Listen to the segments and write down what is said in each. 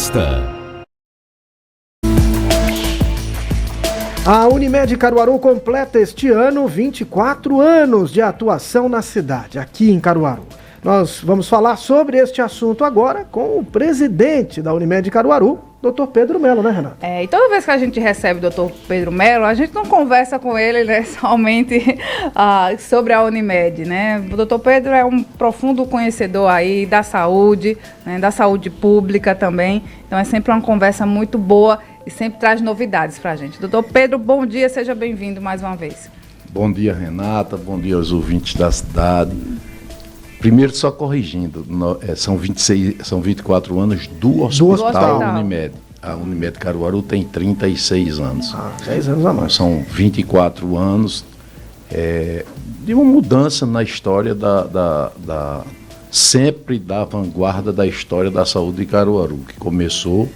Entrevista. A Unimed Caruaru completa este ano 24 anos de atuação na cidade, aqui em Caruaru. Nós vamos falar sobre este assunto agora com o presidente da Unimed Caruaru, Dr. Pedro Melo, né, Renato? E toda vez que a gente recebe o Dr. Pedro Melo, a gente não conversa com ele, né, somente sobre a Unimed, né? O Dr. Pedro é um profundo conhecedor aí da saúde, né, da saúde pública também. Então é sempre uma conversa muito boa e sempre traz novidades pra gente. Doutor Pedro, bom dia, seja bem-vindo mais uma vez. Bom dia, Renata, bom dia aos ouvintes da cidade. Primeiro, só corrigindo, são 24 anos do Hospital Unimed. A Unimed Caruaru tem 36 anos. 10 anos a mais. São 24 anos de uma mudança na história sempre da vanguarda da história da saúde de Caruaru, que começou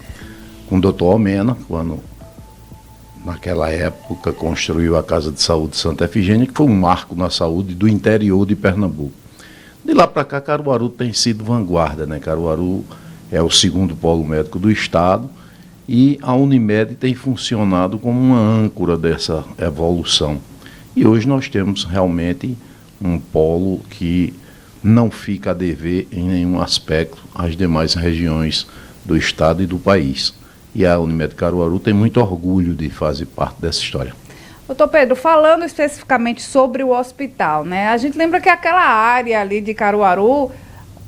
com o Dr. Almena, quando naquela época construiu a Casa de Saúde Santa Efigênia, que foi um marco na saúde do interior de Pernambuco. De lá para cá, Caruaru tem sido vanguarda, né? Caruaru é o segundo polo médico do estado e a Unimed tem funcionado como uma âncora dessa evolução. E hoje nós temos realmente um polo que não fica a dever em nenhum aspecto às demais regiões do estado e do país. E a Unimed Caruaru tem muito orgulho de fazer parte dessa história. Doutor Pedro, falando especificamente sobre o hospital, né? A gente lembra que aquela área ali de Caruaru,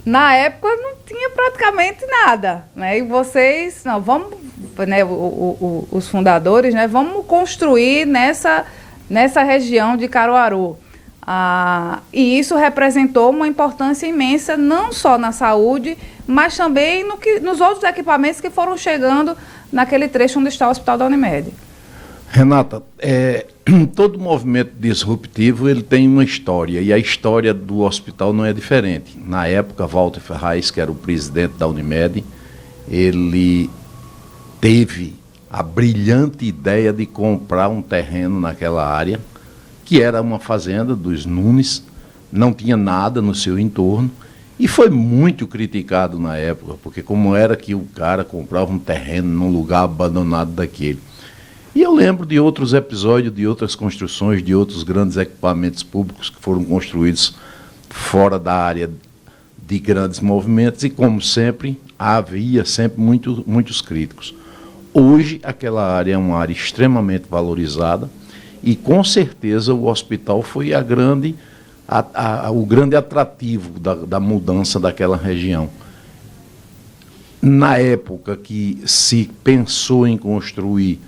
na época, não tinha praticamente nada, né? E vocês, não, vamos, né, os fundadores, né, vamos construir nessa região de Caruaru. E isso representou uma importância imensa, não só na saúde, mas também nos outros equipamentos que foram chegando naquele trecho onde está o Hospital da Unimed. Renata, todo movimento disruptivo ele tem uma história, e a história do hospital não é diferente. Na época, Walter Ferraz, que era o presidente da Unimed, ele teve a brilhante ideia de comprar um terreno naquela área, que era uma fazenda dos Nunes, não tinha nada no seu entorno, e foi muito criticado na época, porque como era que o cara comprava um terreno num lugar abandonado daquele. E eu lembro de outros episódios, de outras construções, de outros grandes equipamentos públicos que foram construídos fora da área de grandes movimentos e, como sempre, havia sempre muitos críticos. Hoje, aquela área é uma área extremamente valorizada e, com certeza, o hospital foi o grande atrativo da mudança daquela região. Na época que se pensou em construir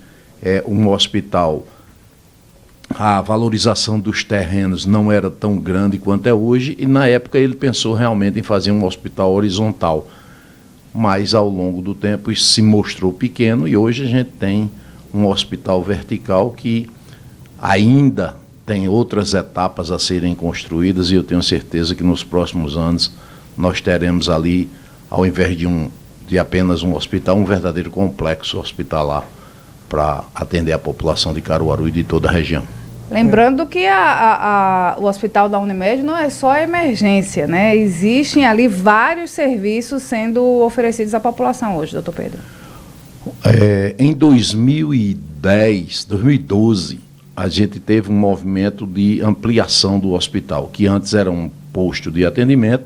um hospital, a valorização dos terrenos não era tão grande quanto é hoje, e na época ele pensou realmente em fazer um hospital horizontal, mas ao longo do tempo isso se mostrou pequeno e hoje a gente tem um hospital vertical que ainda tem outras etapas a serem construídas, e eu tenho certeza que nos próximos anos nós teremos ali, ao invés de apenas um hospital, um verdadeiro complexo hospitalar para atender a população de Caruaru e de toda a região. Lembrando que o Hospital da Unimed não é só emergência, né? Existem ali vários serviços sendo oferecidos à população hoje, doutor Pedro. Em 2012, a gente teve um movimento de ampliação do hospital, que antes era um posto de atendimento.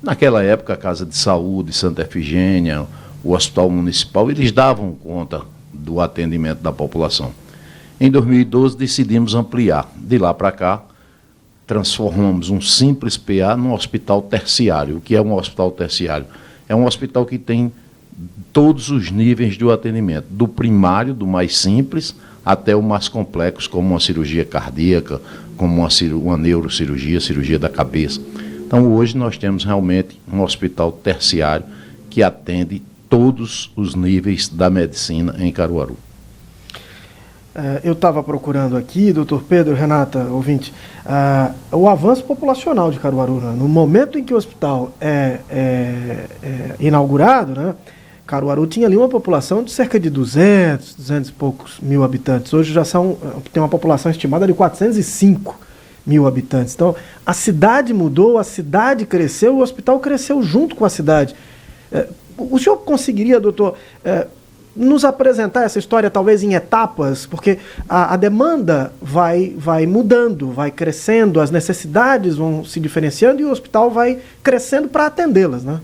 Naquela época, a Casa de Saúde, Santa Efigênia, o Hospital Municipal, eles davam conta do atendimento da população. Em 2012 decidimos ampliar. De lá para cá, transformamos um simples PA num hospital terciário. O que é um hospital terciário? É um hospital que tem todos os níveis do atendimento, do primário, do mais simples, até o mais complexo, como uma cirurgia cardíaca, como uma neurocirurgia, cirurgia da cabeça. Então hoje nós temos realmente um hospital terciário que atende todos os níveis da medicina em Caruaru. Eu estava procurando aqui, doutor Pedro, Renata, ouvinte, o avanço populacional de Caruaru, né? No momento em que o hospital é inaugurado, né, Caruaru tinha ali uma população de cerca de 200 e poucos mil habitantes. Hoje já tem uma população estimada de 405 mil habitantes. Então, a cidade mudou, a cidade cresceu, o hospital cresceu junto com a cidade. O senhor conseguiria, doutor, nos apresentar essa história talvez em etapas? Porque a demanda vai mudando, vai crescendo, as necessidades vão se diferenciando e o hospital vai crescendo para atendê-las, né?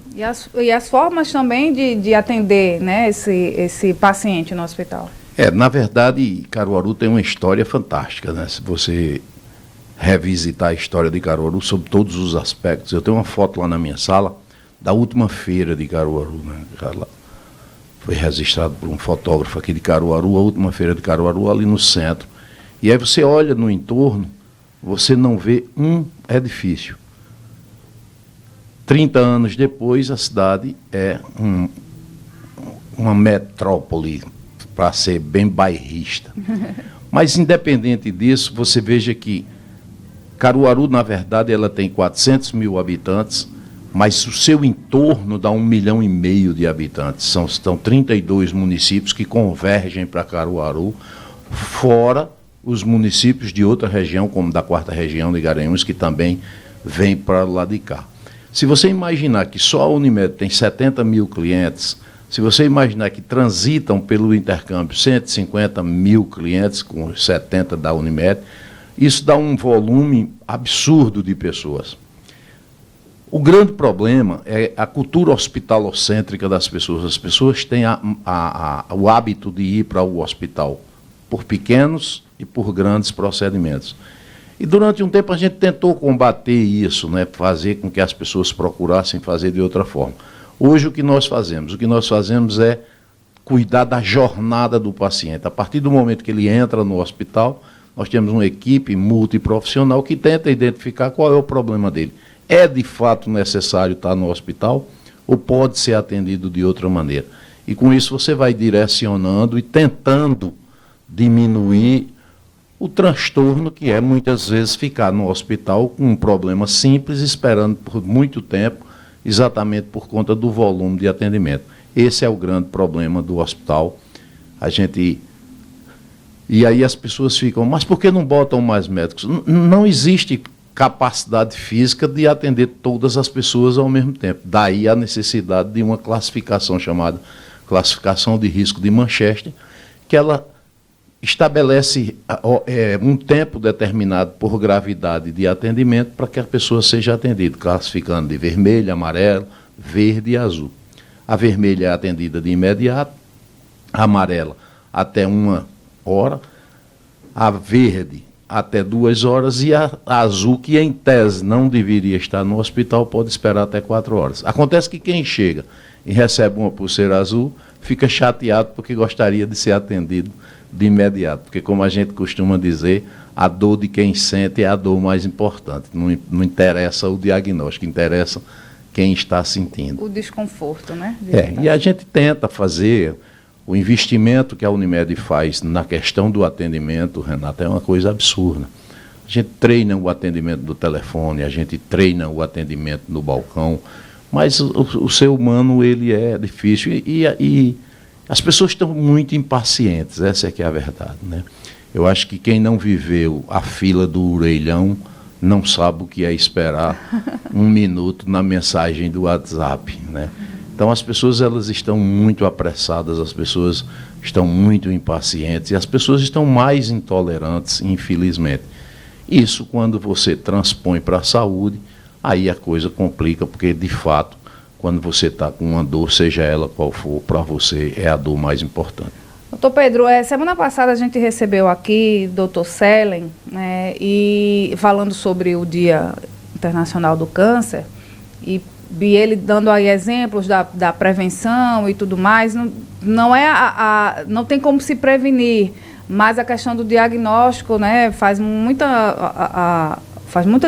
E as formas também de atender, né, esse paciente no hospital. Na verdade, Caruaru tem uma história fantástica, né? Se você revisitar a história de Caruaru sob todos os aspectos. Eu tenho uma foto lá na minha sala da última feira de Caruaru, né? Foi registrado por um fotógrafo aqui de Caruaru, a última feira de Caruaru, ali no centro. E aí você olha no entorno, você não vê um edifício. 30 anos depois, a cidade é uma metrópole, para ser bem bairrista. Mas, independente disso, você veja que Caruaru, na verdade, ela tem 400 mil habitantes, mas o seu entorno dá 1,5 milhão de habitantes. Estão 32 municípios que convergem para Caruaru, fora os municípios de outra região, como da 4ª região de Garanhuns, que também vêm para lá de cá. Se você imaginar que só a Unimed tem 70 mil clientes, se você imaginar que transitam pelo intercâmbio 150 mil clientes, com 70 da Unimed, isso dá um volume absurdo de pessoas. O grande problema é a cultura hospitalocêntrica das pessoas. As pessoas têm o hábito de ir para o hospital por pequenos e por grandes procedimentos. E durante um tempo a gente tentou combater isso, né, fazer com que as pessoas procurassem fazer de outra forma. Hoje o que nós fazemos? O que nós fazemos é cuidar da jornada do paciente. A partir do momento que ele entra no hospital, nós temos uma equipe multiprofissional que tenta identificar qual é o problema dele. É de fato necessário estar no hospital ou pode ser atendido de outra maneira? E com isso você vai direcionando e tentando diminuir o transtorno que é muitas vezes ficar no hospital com um problema simples, esperando por muito tempo, exatamente por conta do volume de atendimento. Esse é o grande problema do hospital. E aí as pessoas ficam, mas por que não botam mais médicos? Não existe capacidade física de atender todas as pessoas ao mesmo tempo. Daí a necessidade de uma classificação chamada classificação de risco de Manchester, que ela estabelece um tempo determinado por gravidade de atendimento para que a pessoa seja atendida, classificando de vermelho, amarelo, verde e azul. A vermelha é atendida de imediato, a amarela até 1 hora, a verde até 2 horas e a azul, que em tese não deveria estar no hospital, pode esperar até 4 horas. Acontece que quem chega e recebe uma pulseira azul fica chateado porque gostaria de ser atendido de imediato, porque como a gente costuma dizer, a dor de quem sente é a dor mais importante, não interessa o diagnóstico, interessa quem está sentindo. O desconforto, né? E a gente tenta fazer, o investimento que a Unimed faz na questão do atendimento, Renata, é uma coisa absurda. A gente treina o atendimento do telefone, a gente treina o atendimento no balcão, mas o ser humano, ele é difícil e as pessoas estão muito impacientes, essa é que é a verdade, né? Eu acho que quem não viveu a fila do orelhão não sabe o que é esperar 1 minuto na mensagem do WhatsApp, né? Então as pessoas, elas estão muito apressadas, as pessoas estão muito impacientes e as pessoas estão mais intolerantes, infelizmente. Isso, quando você transpõe para a saúde, aí a coisa complica, porque de fato, quando você está com uma dor, seja ela qual for, para você é a dor mais importante. Doutor Pedro, semana passada a gente recebeu aqui o doutor Selen, né, e falando sobre o Dia Internacional do Câncer, e ele dando aí exemplos da prevenção e tudo mais. Não tem como se prevenir, mas a questão do diagnóstico, né, faz muita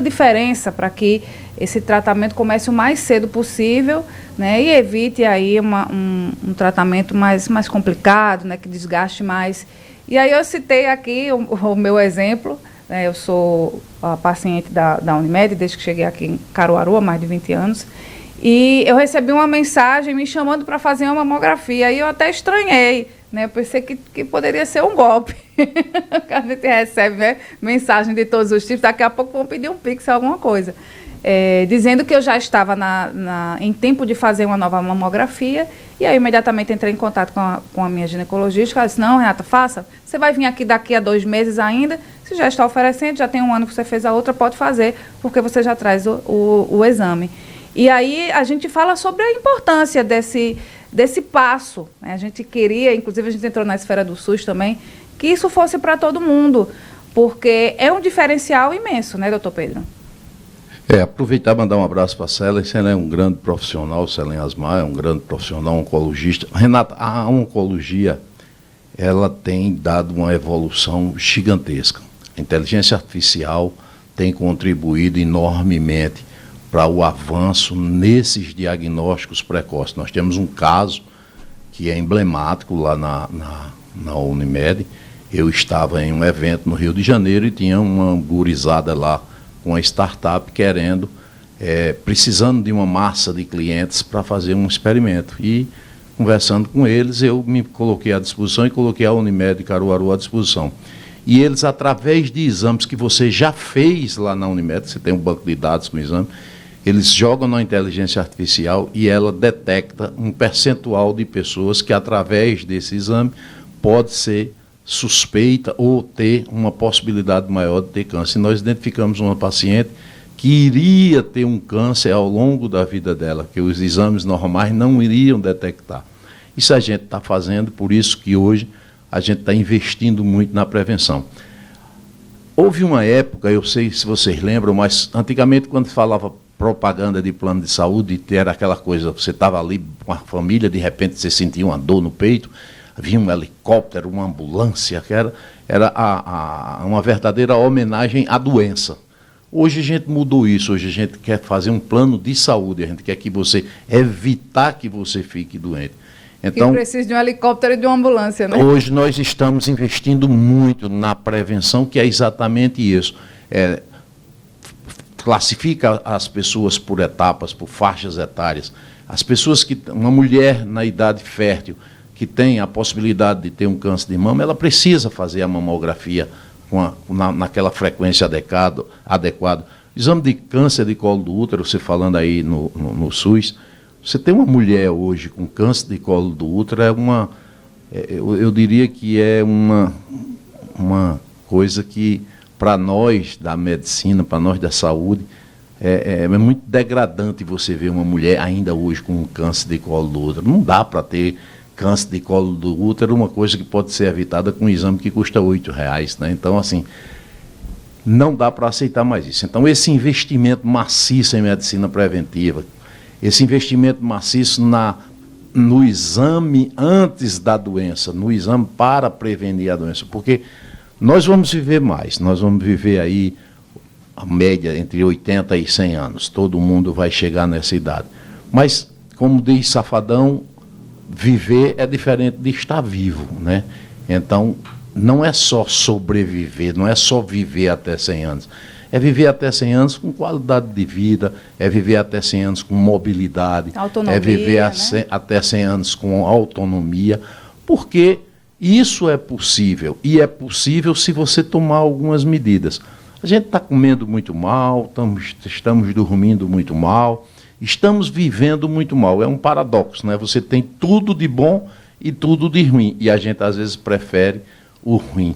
diferença para que esse tratamento comece o mais cedo possível, né, e evite aí um tratamento mais complicado, né, que desgaste mais. E aí eu citei aqui o meu exemplo, né, eu sou a paciente da Unimed desde que cheguei aqui em Caruaru há mais de 20 anos, e eu recebi uma mensagem me chamando para fazer uma mamografia, e eu até estranhei, né, eu pensei que poderia ser um golpe, que a gente recebe, né, mensagem de todos os tipos, daqui a pouco vão pedir um Pix, alguma coisa. dizendo que eu já estava em tempo de fazer uma nova mamografia, e aí imediatamente entrei em contato com a minha ginecologista. Ela disse: não, Renata, faça, você vai vir aqui daqui a 2 meses ainda, você já está oferecendo, já tem 1 ano que você fez a outra, pode fazer, porque você já traz o exame. E aí a gente fala sobre a importância desse passo, né? A gente queria, inclusive a gente entrou na esfera do SUS também, que isso fosse para todo mundo, porque é um diferencial imenso, né, doutor Pedro? Aproveitar e mandar um abraço para a Celen. Celen é um grande profissional, Celen Asmar é um grande profissional, oncologista. Renata, a oncologia, ela tem dado uma evolução gigantesca. A inteligência artificial tem contribuído enormemente para o avanço nesses diagnósticos precoces. Nós temos um caso que é emblemático lá na Unimed. Eu estava em um evento no Rio de Janeiro e tinha uma gurizada lá com uma startup querendo, precisando de uma massa de clientes para fazer um experimento. E, conversando com eles, eu me coloquei à disposição e coloquei a Unimed Caruaru à disposição. E eles, através de exames que você já fez lá na Unimed, você tem um banco de dados com exame, eles jogam na inteligência artificial e ela detecta um percentual de pessoas que, através desse exame, pode ser suspeita ou ter uma possibilidade maior de ter câncer. E nós identificamos uma paciente que iria ter um câncer ao longo da vida dela, que os exames normais não iriam detectar. Isso a gente está fazendo, por isso que hoje a gente está investindo muito na prevenção. Houve uma época, eu sei se vocês lembram, mas antigamente quando falava propaganda de plano de saúde, era aquela coisa, você estava ali com a família, de repente você sentia uma dor no peito, havia um helicóptero, uma ambulância, que era uma verdadeira homenagem à doença. Hoje a gente mudou isso, hoje a gente quer fazer um plano de saúde, a gente quer que você evitar que você fique doente. Então, que precisa de um helicóptero e de uma ambulância, né? Hoje nós estamos investindo muito na prevenção, que é exatamente isso. Classifica as pessoas por etapas, por faixas etárias. As pessoas uma mulher na idade fértil, que tem a possibilidade de ter um câncer de mama, ela precisa fazer a mamografia naquela frequência adequada. Exame de câncer de colo do útero, você falando aí no SUS, você tem uma mulher hoje com câncer de colo do útero, eu diria que é uma coisa que, para nós da medicina, para nós da saúde, é muito degradante você ver uma mulher ainda hoje com um câncer de colo do útero. Não dá para ter câncer de colo do útero, uma coisa que pode ser evitada com um exame que custa R$8, né? Então, assim, não dá para aceitar mais isso. Então, esse investimento maciço em medicina preventiva, esse investimento maciço no exame antes da doença, no exame para prevenir a doença, porque nós vamos viver mais, nós vamos viver aí a média entre 80 e 100 anos, todo mundo vai chegar nessa idade. Mas, como diz Safadão, viver é diferente de estar vivo, né? Então, não é só sobreviver, não é só viver até 100 anos. É viver até 100 anos com qualidade de vida, é viver até 100 anos com mobilidade, autonomia, é viver né? até 100 anos com autonomia, porque isso é possível, e é possível se você tomar algumas medidas. A gente está comendo muito mal, estamos dormindo muito mal, estamos vivendo muito mal. É um paradoxo, né? Você tem tudo de bom e tudo de ruim, e a gente às vezes prefere o ruim.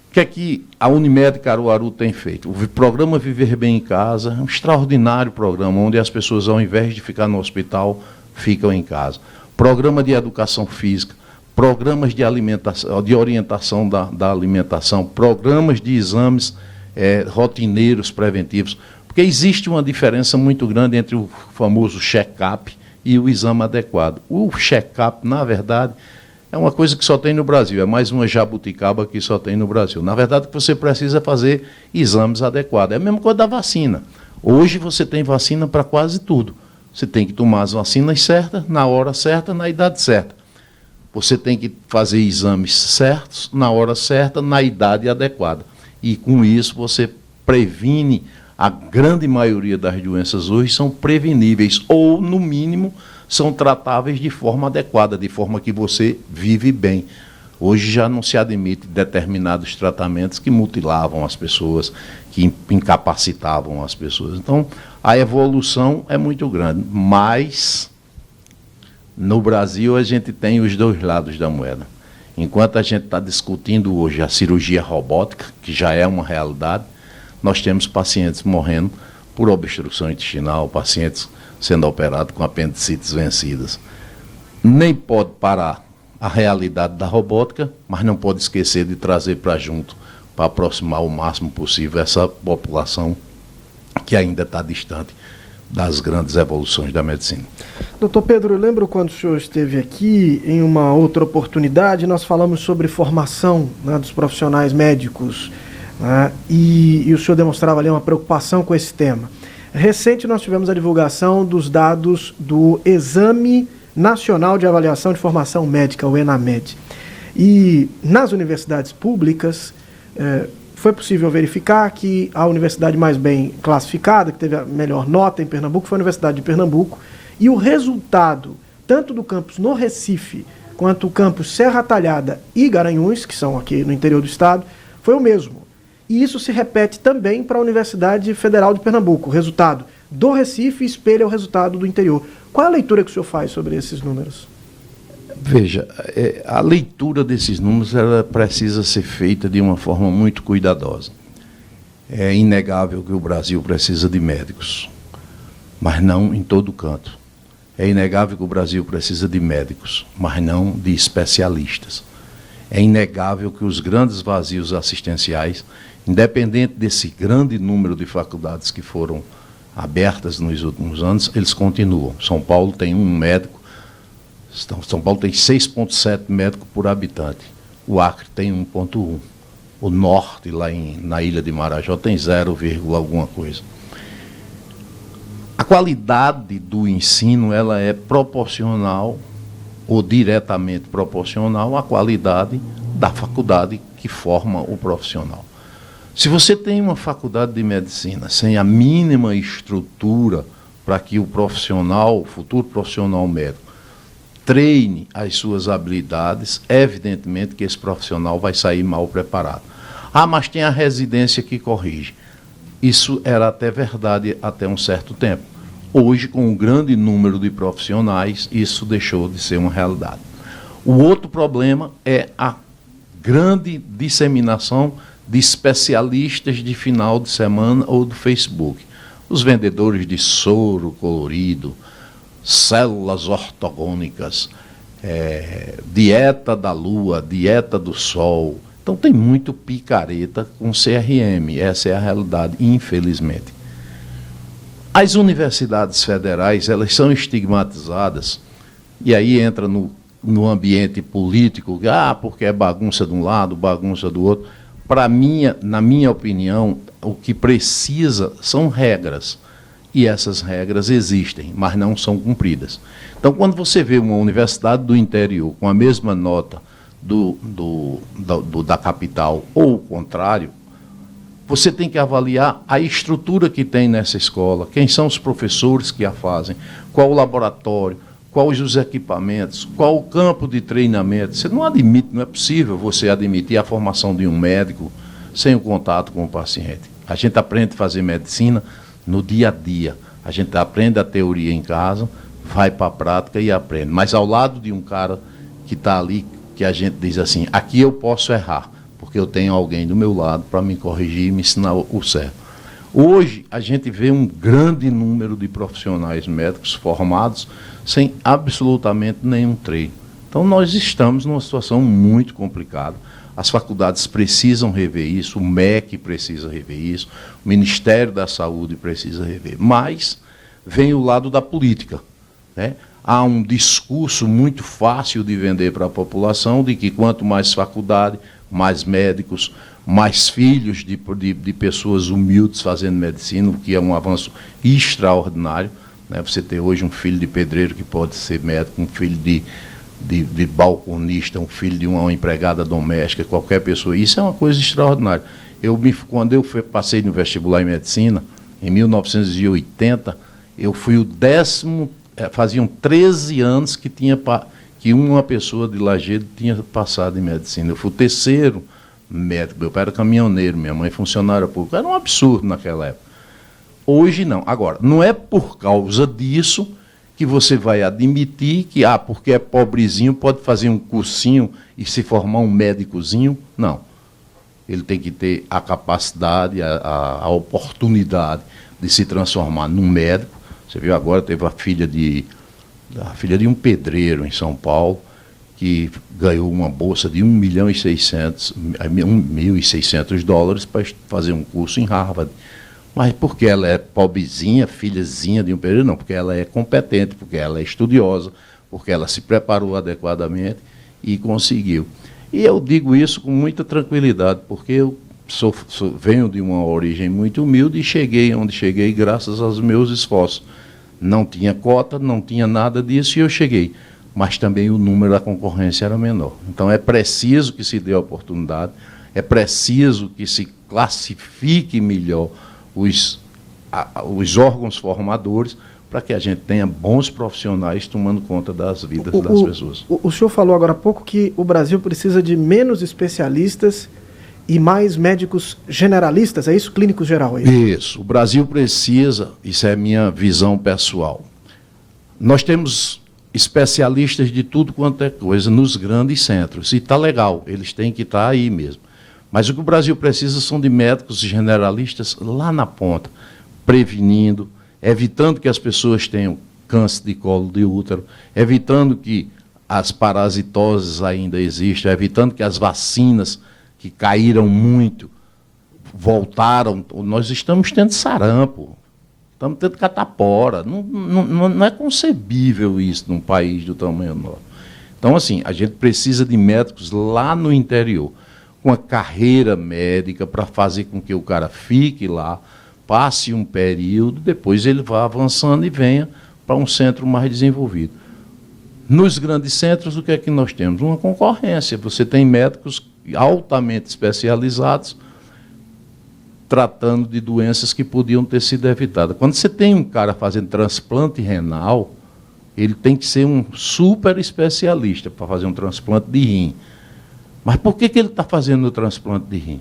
O que é que a Unimed Caruaru tem feito? O programa Viver Bem em Casa é um extraordinário programa, onde as pessoas, ao invés de ficar no hospital, ficam em casa. Programa de educação física, programas de alimentação, de orientação da alimentação, programas de exames rotineiros preventivos, porque existe uma diferença muito grande entre o famoso check-up e o exame adequado. O check-up, na verdade, é uma coisa que só tem no Brasil, é mais uma jabuticaba que só tem no Brasil. Na verdade, o que você precisa fazer exames adequados. É a mesma coisa da vacina. Hoje você tem vacina para quase tudo. Você tem que tomar as vacinas certas, na hora certa, na idade certa. Você tem que fazer exames certos, na hora certa, na idade adequada. E com isso você previne, a grande maioria das doenças hoje são preveníveis, ou, no mínimo, são tratáveis de forma adequada, de forma que você vive bem. Hoje já não se admite determinados tratamentos que mutilavam as pessoas, que incapacitavam as pessoas. Então, a evolução é muito grande, mas no Brasil a gente tem os dois lados da moeda. Enquanto a gente está discutindo hoje a cirurgia robótica, que já é uma realidade, nós temos pacientes morrendo por obstrução intestinal, pacientes sendo operados com apendicites vencidas. Nem pode parar a realidade da robótica, mas não pode esquecer de trazer para junto, para aproximar o máximo possível essa população que ainda está distante das grandes evoluções da medicina. Doutor Pedro, eu lembro quando o senhor esteve aqui, em uma outra oportunidade, nós falamos sobre formação, né, dos profissionais médicos, né, e o senhor demonstrava ali uma preocupação com esse tema. Recente nós tivemos a divulgação dos dados do Exame Nacional de Avaliação de Formação Médica, o ENAMED. E nas universidades públicas, foi possível verificar que a universidade mais bem classificada, que teve a melhor nota em Pernambuco, foi a Universidade de Pernambuco, e o resultado, tanto do campus no Recife, quanto o campus Serra Talhada e Garanhuns, que são aqui no interior do estado, foi o mesmo. E isso se repete também para a Universidade Federal de Pernambuco. O resultado do Recife espelha o resultado do interior. Qual é a leitura que o senhor faz sobre esses números? Veja, a leitura desses números ela precisa ser feita de uma forma muito cuidadosa. É inegável que o Brasil precisa de médicos, mas não em todo canto. É inegável que o Brasil precisa de médicos, mas não de especialistas. É inegável que os grandes vazios assistenciais, independente desse grande número de faculdades que foram abertas nos últimos anos, eles continuam. São Paulo tem um médico, São Paulo tem 6,7 médicos por habitante. O Acre tem 1,1. O Norte, lá na Ilha de Marajó, tem 0, alguma coisa. A qualidade do ensino ela é proporcional, ou diretamente proporcional, à qualidade da faculdade que forma o profissional. Se você tem uma faculdade de medicina sem a mínima estrutura para que o profissional, o futuro profissional médico, treine as suas habilidades, evidentemente que esse profissional vai sair mal preparado. Ah, mas tem a residência que corrige. Isso era até verdade até um certo tempo. Hoje, com um grande número de profissionais, isso deixou de ser uma realidade. O outro problema é a grande disseminação de especialistas de final de semana ou do Facebook. Os vendedores de soro colorido, células ortogônicas, dieta da lua, dieta do sol. Então tem muito picareta com CRM, essa é a realidade, infelizmente. As universidades federais, elas são estigmatizadas, e aí entra no ambiente político, porque é bagunça de um lado, bagunça do outro. Na minha opinião, o que precisa são regras. E essas regras existem, mas não são cumpridas. Então, quando você vê uma universidade do interior com a mesma nota da capital, ou o contrário, você tem que avaliar a estrutura que tem nessa escola, quem são os professores que a fazem, qual o laboratório, quais os equipamentos, qual o campo de treinamento. Você não admite, não é possível você admitir a formação de um médico sem o contato com o paciente. A gente aprende a fazer medicina no dia a dia. A gente aprende a teoria em casa, vai para a prática e aprende. Mas ao lado de um cara que está ali, que a gente diz assim, aqui eu posso errar, porque eu tenho alguém do meu lado para me corrigir e me ensinar o certo. Hoje, a gente vê um grande número de profissionais médicos formados sem absolutamente nenhum treino. Então, nós estamos numa situação muito complicada. As faculdades precisam rever isso, o MEC precisa rever isso, o Ministério da Saúde precisa rever. Mas vem o lado da política, né? Há um discurso muito fácil de vender para a população de que quanto mais faculdade, mais médicos, mais filhos de pessoas humildes fazendo medicina, o que é um avanço extraordinário, né? Você ter hoje um filho de pedreiro que pode ser médico, um filho de balconista, um filho de uma empregada doméstica, qualquer pessoa, isso é uma coisa extraordinária. Quando eu passei no vestibular em medicina, em 1980, eu fui o 10º, faziam 13 anos que que uma pessoa de Lajeado tinha passado em medicina. Eu fui o terceiro médico, meu pai era caminhoneiro, minha mãe funcionária pública, era um absurdo naquela época. Hoje não. Agora, não é por causa disso que você vai admitir que, porque é pobrezinho, pode fazer um cursinho e se formar um médicozinho. Não. Ele tem que ter a capacidade, a oportunidade de se transformar num médico. Você viu agora, teve a filha de um pedreiro em São Paulo, que ganhou uma bolsa de $1.600.000 para fazer um curso em Harvard. Mas porque ela é pobrezinha, filhazinha de um pedreiro? Não, porque ela é competente, porque ela é estudiosa, porque ela se preparou adequadamente e conseguiu. E eu digo isso com muita tranquilidade, porque eu venho de uma origem muito humilde e cheguei onde cheguei graças aos meus esforços. Não tinha cota, não tinha nada disso e eu cheguei. Mas também o número da concorrência era menor. Então é preciso que se dê a oportunidade, é preciso que se classifique melhor os órgãos formadores para que a gente tenha bons profissionais tomando conta das vidas das pessoas. O senhor falou agora há pouco que o Brasil precisa de menos especialistas e mais médicos generalistas, é isso? Clínicos geral, é isso? Isso, o Brasil precisa, isso é minha visão pessoal. Nós temos especialistas de tudo quanto é coisa nos grandes centros, e está legal, eles têm que estar aí mesmo. Mas o que o Brasil precisa são de médicos generalistas lá na ponta, prevenindo, evitando que as pessoas tenham câncer de colo de útero, evitando que as parasitoses ainda existam, evitando que as vacinas que caíram muito, voltaram. Nós estamos tendo sarampo, estamos tendo catapora. Não é concebível isso num país do tamanho nosso. Então, assim, a gente precisa de médicos lá no interior, com a carreira médica, para fazer com que o cara fique lá, passe um período, depois ele vá avançando e venha para um centro mais desenvolvido. Nos grandes centros, o que é que nós temos? Uma concorrência. Você tem médicos altamente especializados tratando de doenças que podiam ter sido evitadas. Quando você tem um cara fazendo transplante renal, ele tem que ser um super especialista para fazer um transplante de rim. Mas por que ele está fazendo o transplante de rim?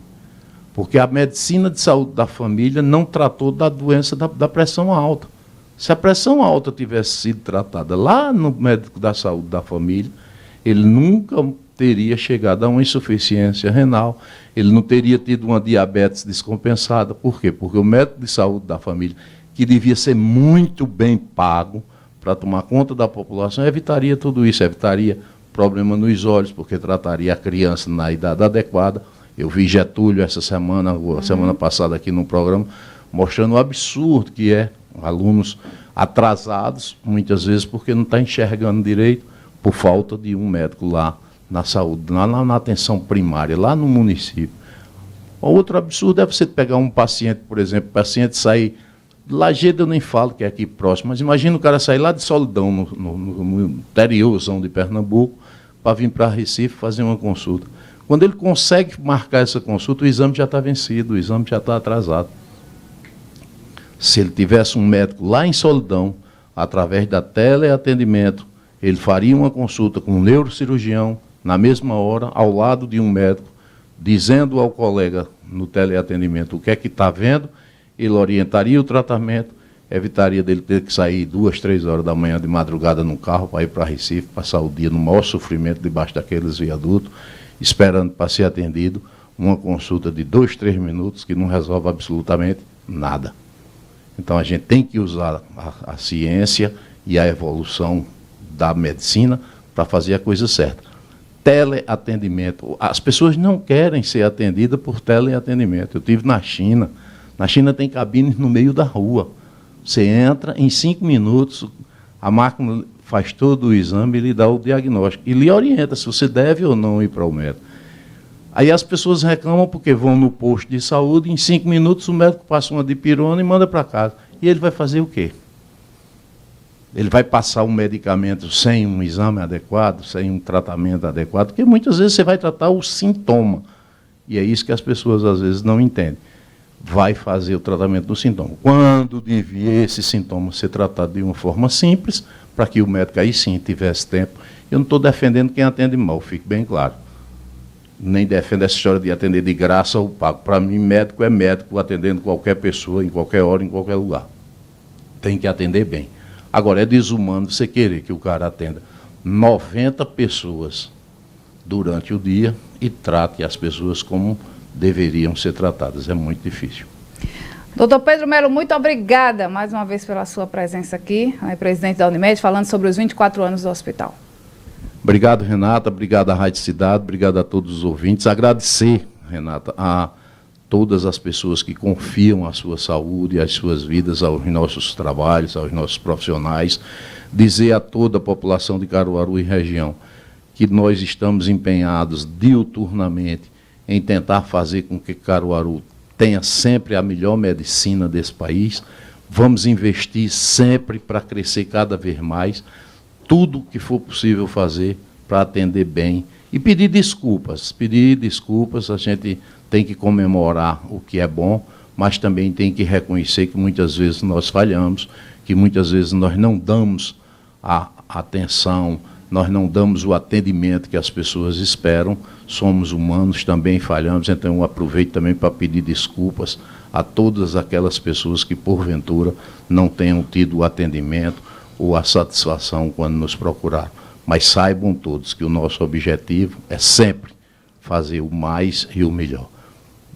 Porque a medicina de saúde da família não tratou da doença da pressão alta. Se a pressão alta tivesse sido tratada lá no médico da saúde da família, ele nunca teria chegado a uma insuficiência renal, ele não teria tido uma diabetes descompensada. Por quê? Porque o médico de saúde da família, que devia ser muito bem pago para tomar conta da população, evitaria tudo isso, evitaria problema nos olhos, porque trataria a criança na idade adequada. Eu vi Getúlio essa semana, semana passada aqui no programa, mostrando o absurdo que é alunos atrasados, muitas vezes porque não está enxergando direito, por falta de um médico lá na saúde, lá na atenção primária, lá no município. Outro absurdo é você pegar um paciente, por exemplo, o paciente sair, Lajeado eu nem falo que é aqui próximo, mas imagina o cara sair lá de Solidão, no interiorzão de Pernambuco, para vir para Recife fazer uma consulta. Quando ele consegue marcar essa consulta, o exame já está vencido, o exame já está atrasado. Se ele tivesse um médico lá em Solidão, através da teleatendimento, ele faria uma consulta com um neurocirurgião, na mesma hora, ao lado de um médico, dizendo ao colega no teleatendimento o que é que está vendo, ele orientaria o tratamento, evitaria dele ter que sair 2, 3 horas da manhã de madrugada no carro para ir para Recife, passar o dia no maior sofrimento debaixo daqueles viadutos, esperando para ser atendido, uma consulta de 2, 3 minutos que não resolve absolutamente nada. Então a gente tem que usar a ciência e a evolução da medicina para fazer a coisa certa. Teleatendimento. As pessoas não querem ser atendidas por teleatendimento. Eu estive na China. Na China tem cabines no meio da rua. Você entra, em 5 minutos, a máquina faz todo o exame e lhe dá o diagnóstico. E lhe orienta se você deve ou não ir para o médico. Aí as pessoas reclamam porque vão no posto de saúde, em 5 minutos o médico passa uma dipirona e manda para casa. E ele vai fazer o quê? Ele vai passar um medicamento sem um exame adequado, sem um tratamento adequado, porque muitas vezes você vai tratar o sintoma. E é isso que as pessoas às vezes não entendem. Vai fazer o tratamento do sintoma. Quando devia esse sintoma ser tratado de uma forma simples, para que o médico aí sim tivesse tempo. Eu não estou defendendo quem atende mal, fique bem claro. Nem defendo essa história de atender de graça ou pago. Para mim, médico é médico, atendendo qualquer pessoa, em qualquer hora, em qualquer lugar. Tem que atender bem. Agora, é desumano você querer que o cara atenda 90 pessoas durante o dia e trate as pessoas como deveriam ser tratadas. É muito difícil. Doutor Pedro Melo, muito obrigada mais uma vez pela sua presença aqui, presidente da Unimed, falando sobre os 24 anos do hospital. Obrigado, Renata, obrigado à Rádio Cidade, obrigado a todos os ouvintes. Agradecer, Renata, a todas as pessoas que confiam a sua saúde e as suas vidas aos nossos trabalhos, aos nossos profissionais. Dizer a toda a população de Caruaru e região que nós estamos empenhados diuturnamente em tentar fazer com que Caruaru tenha sempre a melhor medicina desse país. Vamos investir sempre para crescer cada vez mais. Tudo que for possível fazer para atender bem e pedir desculpas. A gente tem que comemorar o que é bom, mas também tem que reconhecer que muitas vezes nós falhamos, que muitas vezes nós não damos a atenção, nós não damos o atendimento que as pessoas esperam. Somos humanos, também falhamos, então eu aproveito também para pedir desculpas a todas aquelas pessoas que porventura não tenham tido o atendimento ou a satisfação quando nos procuraram. Mas saibam todos que o nosso objetivo é sempre fazer o mais e o melhor.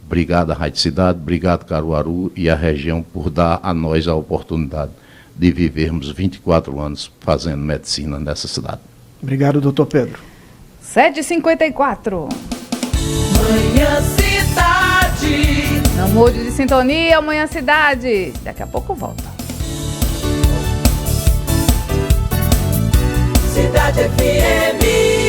Obrigado à Rádio Cidade, obrigado Caruaru e à região por dar a nós a oportunidade de vivermos 24 anos fazendo medicina nessa cidade. Obrigado, doutor Pedro. 7h54. Manhã Cidade. Não mude de sintonia, Manhã Cidade. Daqui a pouco volta. Cidade FM.